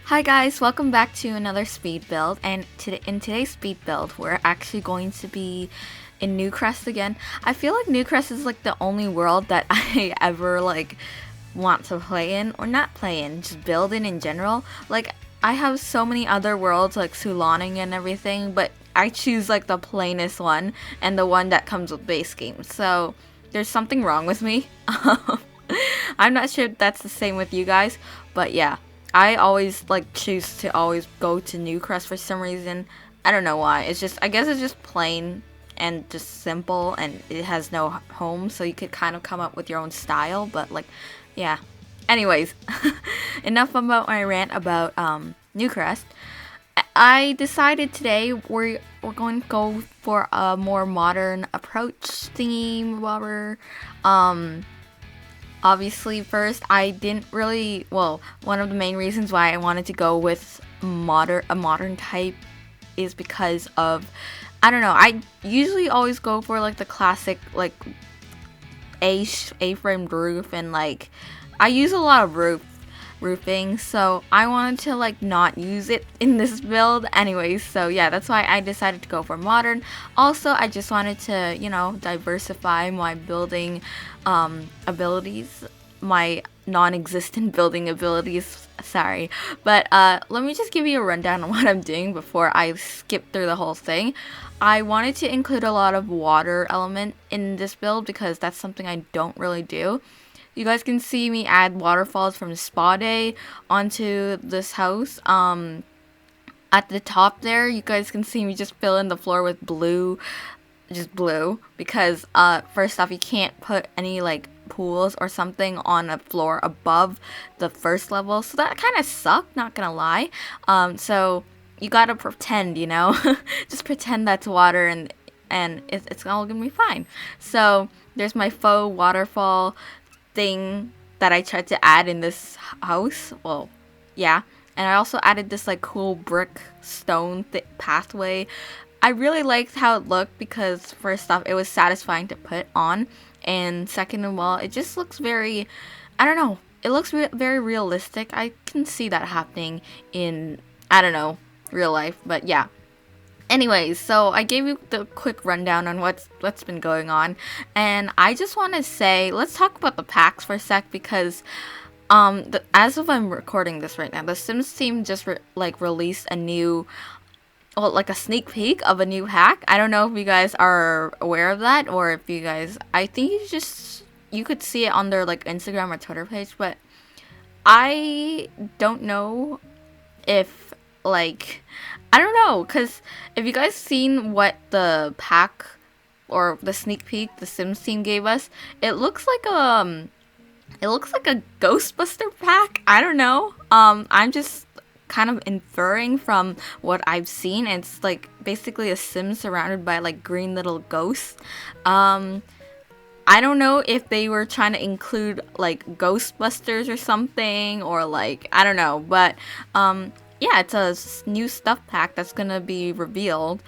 Hi guys, welcome back to another speed build, and in today's speed build we're actually going to be in Newcrest again. I feel like Newcrest is like the only world that I ever want to play in, or not play in, just build in general. Like, I have so many other worlds like Sulaning and everything, but I choose like the plainest one and the one that comes with base game. So there's something wrong with me. I'm not sure if that's the same with you guys, but yeah. I always choose to always go to Newcrest for some reason. I don't know why. I guess it's just plain and just simple, and it has no home, so you could kind of come up with your own style, but yeah. Anyways, enough about my rant about Newcrest. I decided today we're going to go for a more modern approach theme, whatever. Obviously, first, I didn't really, one of the main reasons why I wanted to go with a modern type is because of, I don't know, I usually always go for the classic A-framed roof, and I use a lot of roofing, so I wanted to not use it in this build anyways. So yeah, that's why I decided to go for modern. Also, I just wanted to diversify my building abilities, my non-existent building abilities, sorry. But let me just give you a rundown on what I'm doing before I skip through the whole thing. I wanted to include a lot of water element in this build because that's something I don't really do. You guys can see me add waterfalls from Spa Day onto this house. At the top there, you guys can see me just fill in the floor with blue, just blue, because first off, you can't put any pools or something on a floor above the first level, so that kind of sucked, not gonna lie. So you gotta pretend, just pretend that's water, and it's all gonna be fine. So there's my faux waterfall thing that I tried to add in this house. Well, yeah. And I also added this cool brick stone pathway. I really liked how it looked because first off, it was satisfying to put on, and second of all, it just looks very, I don't know, it looks very realistic. I can see that happening in, I don't know, real life, but yeah. Anyways, so I gave you the quick rundown on what's been going on, and I just want to say, let's talk about the packs for a sec, because as of I'm recording this right now, the Sims team just released a new, a sneak peek of a new hack. I don't know if you guys are aware of that, or if you guys, I think you could see it on their Instagram or Twitter page, but I don't know if I don't know, because if you guys seen what the pack or the sneak peek the Sims team gave us, it looks like a Ghostbuster pack. I don't know. I'm just kind of inferring from what I've seen. It's basically a Sim surrounded by green little ghosts. I don't know if they were trying to include Ghostbusters or something, or I don't know, but yeah, it's a new stuff pack that's gonna be revealed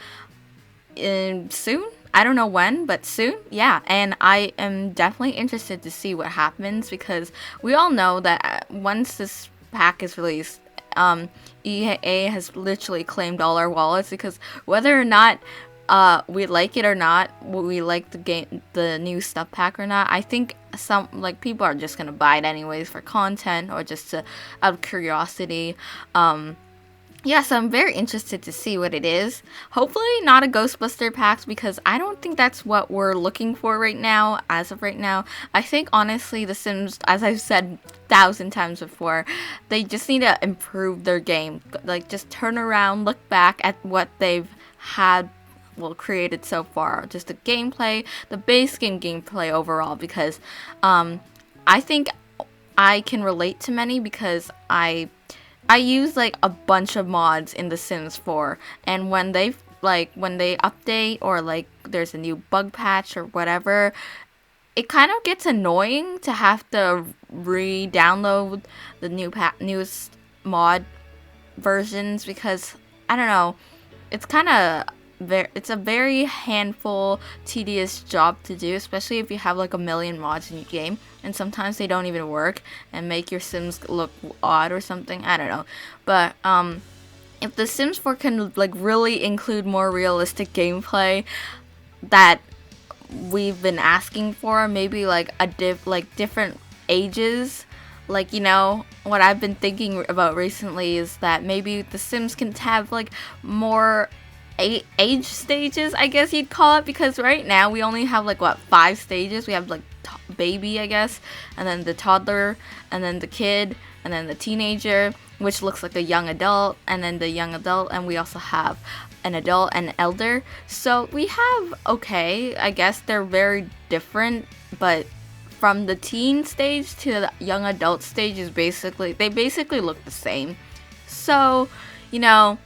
soon. I don't know when, but soon. Yeah, and I am definitely interested to see what happens, because we all know that once this pack is released, EA has literally claimed all our wallets, because whether or not we like it or not, we like the new stuff pack or not, I think some people are just gonna buy it anyways for content, or just out of curiosity. Yeah, so I'm very interested to see what it is. Hopefully not a Ghostbuster pack, because I don't think that's what we're looking for right now, as of right now. I think honestly the Sims, as I've said 1,000 times before, they just need to improve their game. Just turn around, look back at what they've had created so far, just the gameplay, the base game gameplay overall, because I think I can relate to many, because I use a bunch of mods in The Sims 4, and when they update, or there's a new bug patch or whatever, it kind of gets annoying to have to re-download the newest mod versions, because I don't know, it's kind of it's a very handful, tedious job to do, especially if you have like a million mods in your game, and sometimes they don't even work and make your Sims look odd or something. I don't know, but if The Sims 4 can like really include more realistic gameplay that we've been asking for, maybe like different ages. Like, you know, what I've been thinking about recently is that maybe The Sims can have like more age stages, I guess you'd call it, because right now we only have like 5 stages. We have like baby, I guess, and then the toddler, and then the kid, and then the teenager, which looks like a young adult, and then the young adult, and we also have an adult and elder. So we have, okay, I guess they're very different, but from the teen stage to the young adult stage they basically look the same. So, you know,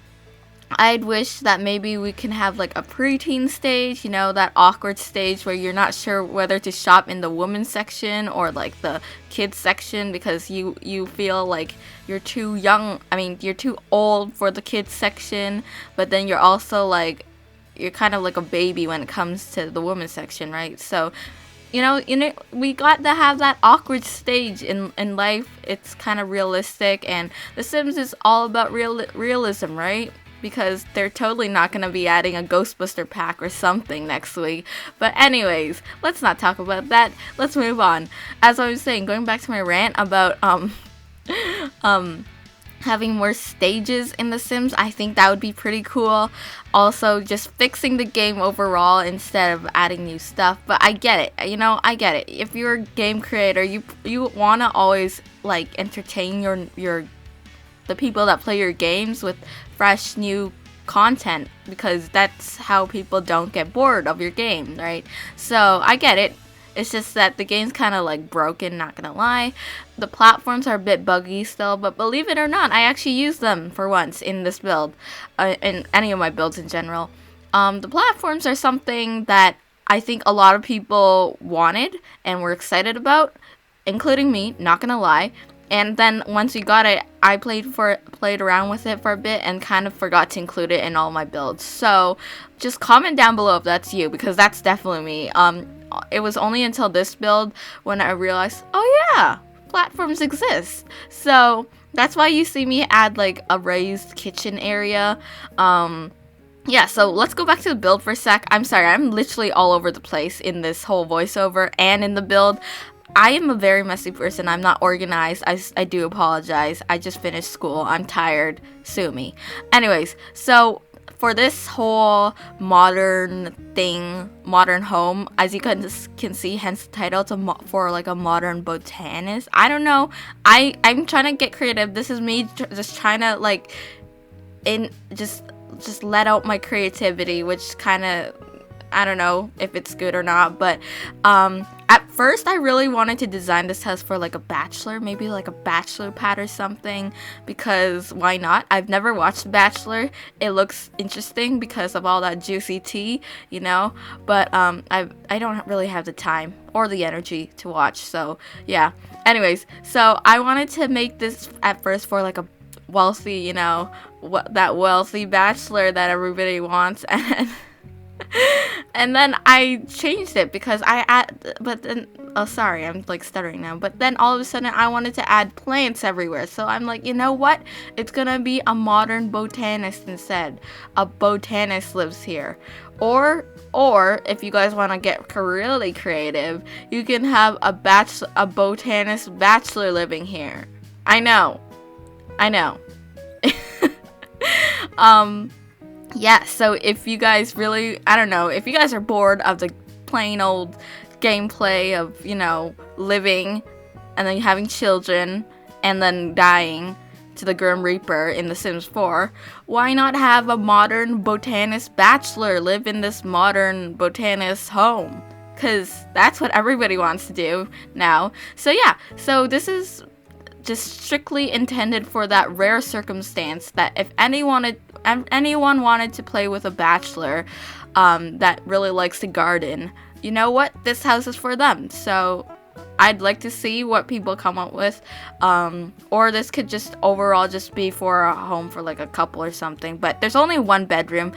I'd wish that maybe we can have like a preteen stage, you know, that awkward stage where you're not sure whether to shop in the women's section or like the kids section because you feel like you're too young. I mean, you're too old for the kids section, but then you're also like, you're kind of like a baby when it comes to the women's section, right? So, you know, we got to have that awkward stage in life. It's kind of realistic, and The Sims is all about realism, right? Because they're totally not going to be adding a Ghostbuster pack or something next week. But anyways, let's not talk about that. Let's move on. As I was saying, going back to my rant about having more stages in The Sims, I think that would be pretty cool. Also, just fixing the game overall instead of adding new stuff. But I get it. You know, I get it. If you're a game creator, you want to always like entertain the people that play your games with fresh new content, because that's how people don't get bored of your game, right? So I get it. It's just that the game's kind of like broken, not gonna lie. The platforms are a bit buggy still, but believe it or not, I actually used them for once in this build, in any of my builds in general. The platforms are something that I think a lot of people wanted and were excited about, including me, not gonna lie. And then once we got it, I played around with it for a bit and kind of forgot to include it in all my builds. So just comment down below if that's you, because that's definitely me. It was only until this build when I realized, oh yeah, platforms exist. So that's why you see me add like a raised kitchen area. Yeah, so let's go back to the build for a sec. I'm sorry, I'm literally all over the place in this whole voiceover and in the build. I am a very messy person. I'm not organized. I do apologize. I just finished school. I'm tired. Sue me. Anyways, so for this whole modern home, as you can see, hence the title, it's for like a modern botanist. I don't know. I'm trying to get creative. This is me just trying to like just let out my creativity, which kind of, I don't know if it's good or not, but at first I really wanted to design this house for like a bachelor, maybe like a bachelor pad or something, because why not? I've never watched The Bachelor. It looks interesting because of all that juicy tea, you know, but I don't really have the time or the energy to watch, so yeah. Anyways, so I wanted to make this at first for like a wealthy, you know, that wealthy bachelor that everybody wants, and then I changed it because sorry, I'm like stuttering now. But then all of a sudden I wanted to add plants everywhere. So I'm like, you know what? It's gonna be a modern botanist instead. A botanist lives here. Or if you guys want to get really creative, you can have a botanist bachelor living here. I know. Yeah, so if you guys really, I don't know, if you guys are bored of the plain old gameplay of, you know, living and then having children and then dying to the Grim Reaper in The Sims 4, why not have a modern botanist bachelor live in this modern botanist home? Because that's what everybody wants to do now. So yeah, so this is just strictly intended for that rare circumstance that if anyone wanted to play with a bachelor that really likes to garden, you know what? This house is for them. So I'd like to see what people come up with. Or this could just overall just be for a home for like a couple or something. But there's only one bedroom.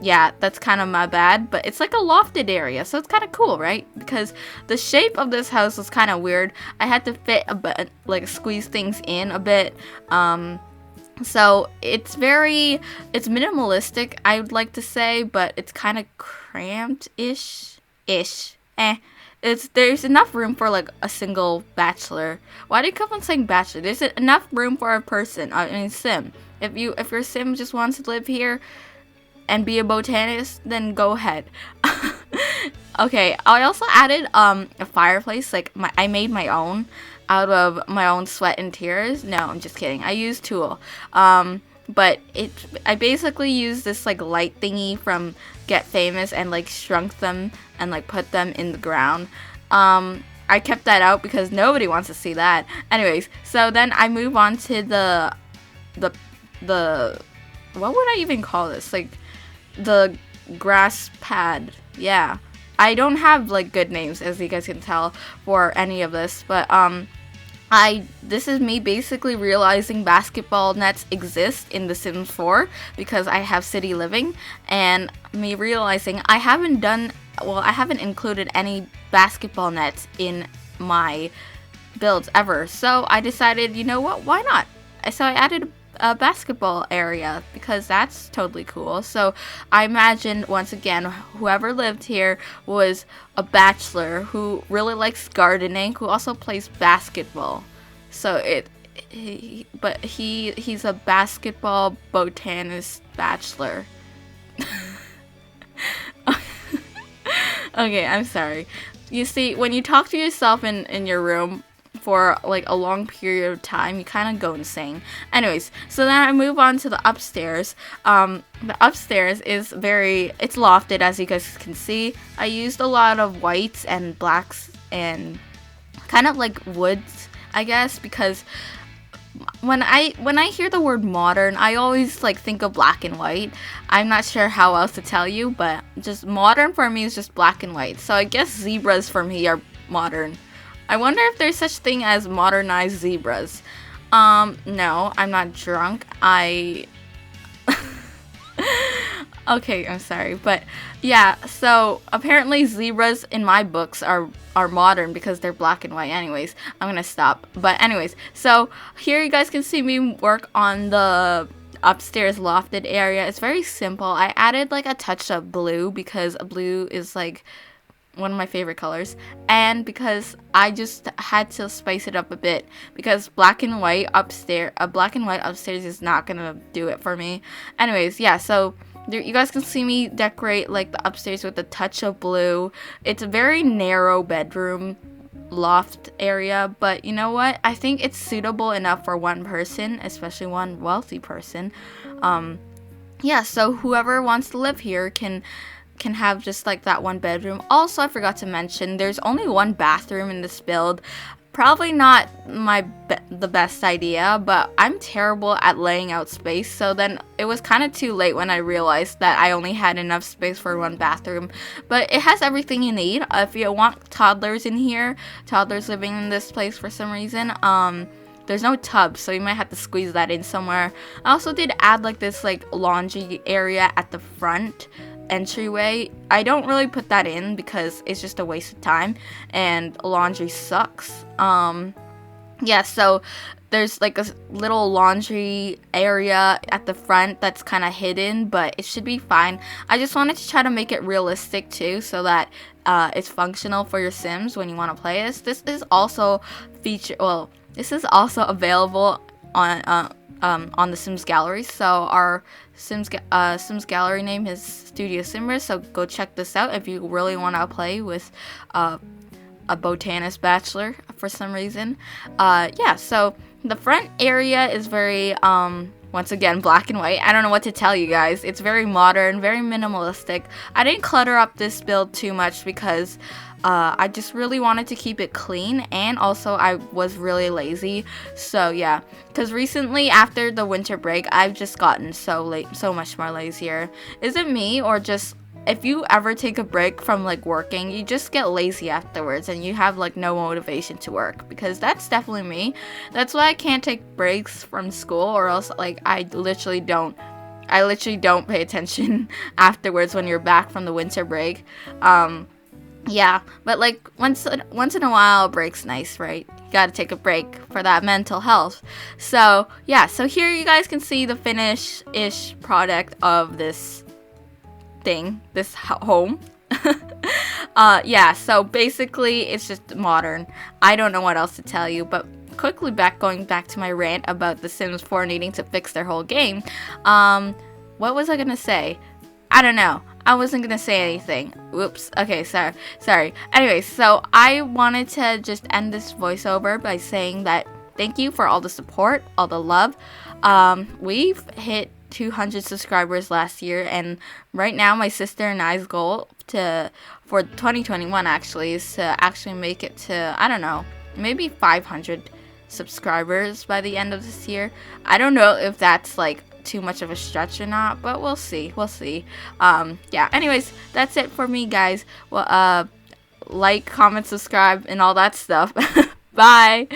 yeah, that's kind of my bad, but it's like a lofted area, so it's kind of cool, right? Because the shape of this house was kind of weird. I had to fit a bit, like squeeze things in a bit. So it's minimalistic, I would like to say, but it's kind of cramped-ish. There's enough room for like a single bachelor. Why do you keep on saying bachelor? There's enough room for a person. I mean, sim. If your sim just wants to live here and be a botanist, then go ahead. Okay, I also added a fireplace. Like I made my own out of my own sweat and tears. No, I'm just kidding. I used tulle. But I basically used this like light thingy from Get Famous and like shrunk them and like put them in the ground. I kept that out because nobody wants to see that. Anyways, so then I move on to the what would I even call this? Like the grass pad. Yeah. I don't have like good names, as you guys can tell, for any of this, but this is me basically realizing basketball nets exist in The Sims 4 because I have city living, and me realizing I haven't included any basketball nets in my builds ever. So I decided, you know what, why not? So I added a basketball area because that's totally cool. So I imagine, once again, whoever lived here was a bachelor who really likes gardening, who also plays basketball. So he's a basketball botanist bachelor. Okay, I'm sorry. You see, when you talk to yourself in your room for like a long period of time, you kind of go insane. Anyways, so then I move on to the upstairs. The upstairs is it's lofted, as you guys can see. I used a lot of whites and blacks and kind of like woods, I guess, because when I hear the word modern, I always like think of black and white. I'm not sure how else to tell you, but just modern for me is just black and white. So I guess zebras for me are modern. I wonder if there's such thing as modernized zebras. No, I'm not drunk. Okay, I'm sorry, but yeah, so apparently zebras in my books are modern because they're black and white. Anyways, I'm gonna stop. But anyways, so here you guys can see me work on the upstairs lofted area. It's very simple. I added like a touch of blue because blue is like one of my favorite colors, and because I just had to spice it up a bit because black and white upstairs is not gonna do it for me. Anyways, yeah, so you guys can see me decorate like the upstairs with a touch of blue. It's a very narrow bedroom loft area, but you know what, I think it's suitable enough for one person, especially one wealthy person. Yeah, so whoever wants to live here can have just like that one bedroom. Also, I forgot to mention, there's only one bathroom in this build. Probably not the best idea, but I'm terrible at laying out space, so then it was kind of too late when I realized that I only had enough space for one bathroom. But it has everything you need. If you want toddlers in here, toddlers living in this place for some reason, there's no tub, so you might have to squeeze that in somewhere. I also did add like this like laundry area at the front entryway. I don't really put that in because it's just a waste of time and laundry sucks. Yeah, so there's like a little laundry area at the front that's kind of hidden, but it should be fine. I just wanted to try to make it realistic too, so that it's functional for your Sims when you want to play this. This is also available on the Sims gallery. So our Sims gallery name is StudioSimmer, so go check this out if you really want to play with a botanist bachelor for some reason. Yeah, so the front area is very once again black and white. I don't know what to tell you guys. It's very modern, very minimalistic. I didn't clutter up this build too much because I just really wanted to keep it clean, and also I was really lazy. So yeah, because recently after the winter break, I've just gotten so much more lazier. Is it me, or just if you ever take a break from like working, you just get lazy afterwards and you have like no motivation to work? Because that's definitely me. That's why I can't take breaks from school, or else like I literally don't I literally don't pay attention afterwards when you're back from the winter break. Yeah, but like once in a while, a break's nice, right? You gotta take a break for that mental health. So yeah, so here you guys can see the finish-ish product of this thing, this home. Yeah, so basically it's just modern. I don't know what else to tell you, but quickly going back to my rant about The Sims 4 needing to fix their whole game. What was I gonna say? I don't know. I wasn't gonna say anything. Whoops. Okay, sorry. Anyway, so I wanted to just end this voiceover by saying that thank you for all the support, all the love. We've hit 200 subscribers last year, and right now my sister and I's goal for 2021 actually is to actually make it to, I don't know, maybe 500 subscribers by the end of this year. I don't know if that's like too much of a stretch or not, but we'll see. Yeah, anyways, that's it for me, guys. Well, like, comment, subscribe, and all that stuff. Bye.